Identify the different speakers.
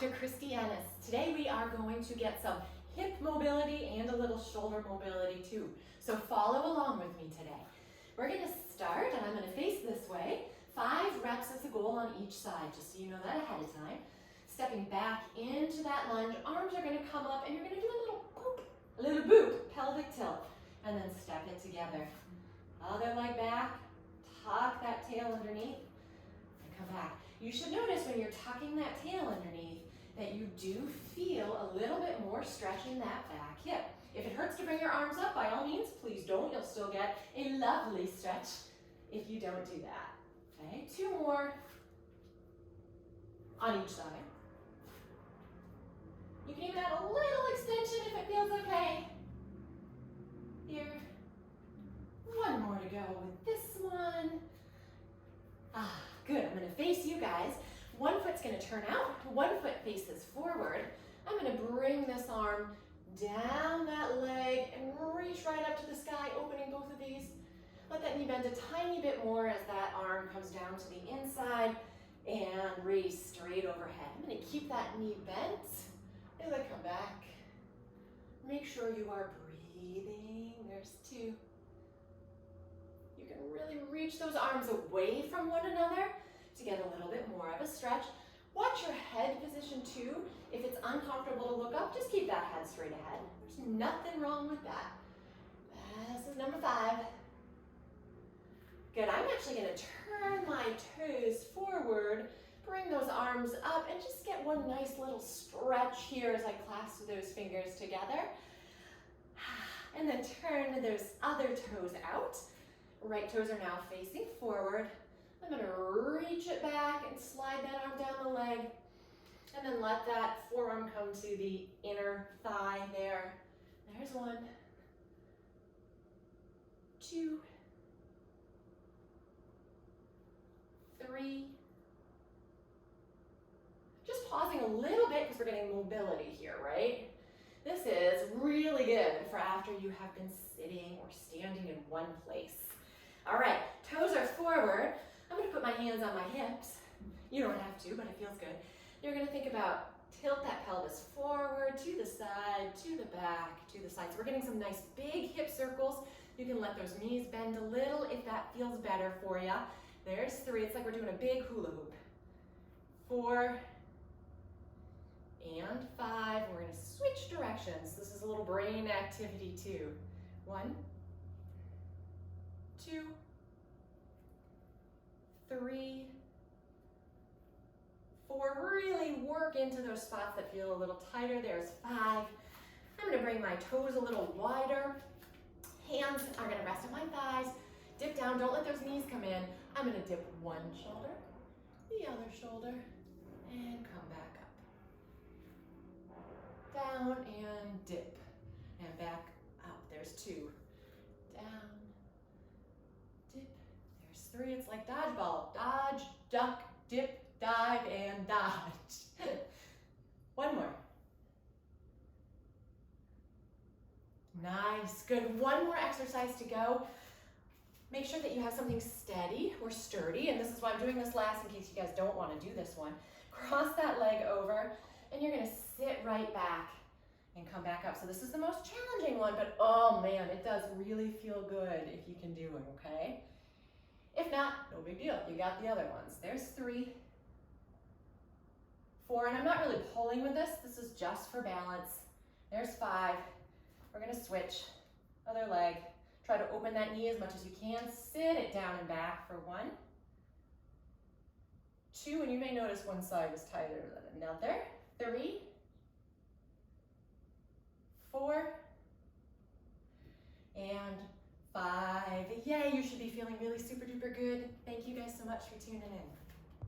Speaker 1: Dr. Christy Ennis. Today we are going to get some hip mobility and a little shoulder mobility too. So follow along with me today. We're going to start, and I'm going to face this way. 5 reps is the goal on each side, just so you know that ahead of time. Stepping back into that lunge, arms are going to come up and you're going to do a little boop, pelvic tilt, and then step it together. Other leg back, tuck that tail underneath, and come back. You should notice when you're tucking that tail underneath that you do feel a little bit more stretch in that back hip. If it hurts to bring your arms up, by all means, please don't. You'll still get a lovely stretch if you don't do that. Okay, 2 more on each side. You can even add a little extension if it feels okay. Here. 1 more to go with this one. Good. I'm going to face you guys. 1 foot's going to turn out. 1 foot faces forward. I'm going to bring this arm down that leg and reach right up to the sky, opening both of these. Let that knee bend a tiny bit more as that arm comes down to the inside and raise straight overhead. I'm going to keep that knee bent as I come back. Make sure you are breathing. There's 2. You can really reach those arms away from one another to get a little bit more of a stretch. Watch your head position too. If it's uncomfortable to look up, just keep that head straight ahead. There's nothing wrong with that. This is number 5. Good, I'm actually gonna turn my toes forward, bring those arms up, and just get one nice little stretch here as I clasp those fingers together. And then turn those other toes out. Right toes are now facing forward. I'm going to reach it back and slide that arm down the leg. And then let that forearm come to the inner thigh there. There's 1, 2, 3. Just pausing a little bit because we're getting mobility here, right? This is really good for after you have been sitting or standing in one place. All right, toes are forward. I'm going to put my hands on my hips. You don't have to, but it feels good. You're going to think about tilt that pelvis forward, to the side, to the back, to the side. So we're getting some nice big hip circles. You can let those knees bend a little if that feels better for you. There's 3. It's like we're doing a big hula hoop. 4 and 5. We're going to switch directions. This is a little brain activity too. 1, 2, 3, 4. Really work into those spots that feel a little tighter. There's 5. I'm going to bring my toes a little wider. Hands are going to rest on my thighs. Dip down. Don't let those knees come in. I'm going to dip one shoulder, the other shoulder, and come back up. Down and dip. And back up. There's 2. Down, dip. There's 3. It's like dodgeball. Dodge, duck, dip, dive, and dodge. 1 more. Nice. Good. 1 more exercise to go. Make sure that you have something steady or sturdy, and this is why I'm doing this last in case you guys don't want to do this one. Cross that leg over, and you're going to sit right back and come back up. So this is the most challenging one, but oh man, it does really feel good if you can do it, okay? If not, no big deal. You got the other ones. There's 3, 4, and I'm not really pulling with this. This is just for balance. There's 5. We're going to switch. Other leg. Try to open that knee as much as you can. Sit it down and back for 1, 2, and you may notice one side is tighter than another. 3, 4, and 5. Yay, you should be feeling really super duper good. Thank you guys so much for tuning in.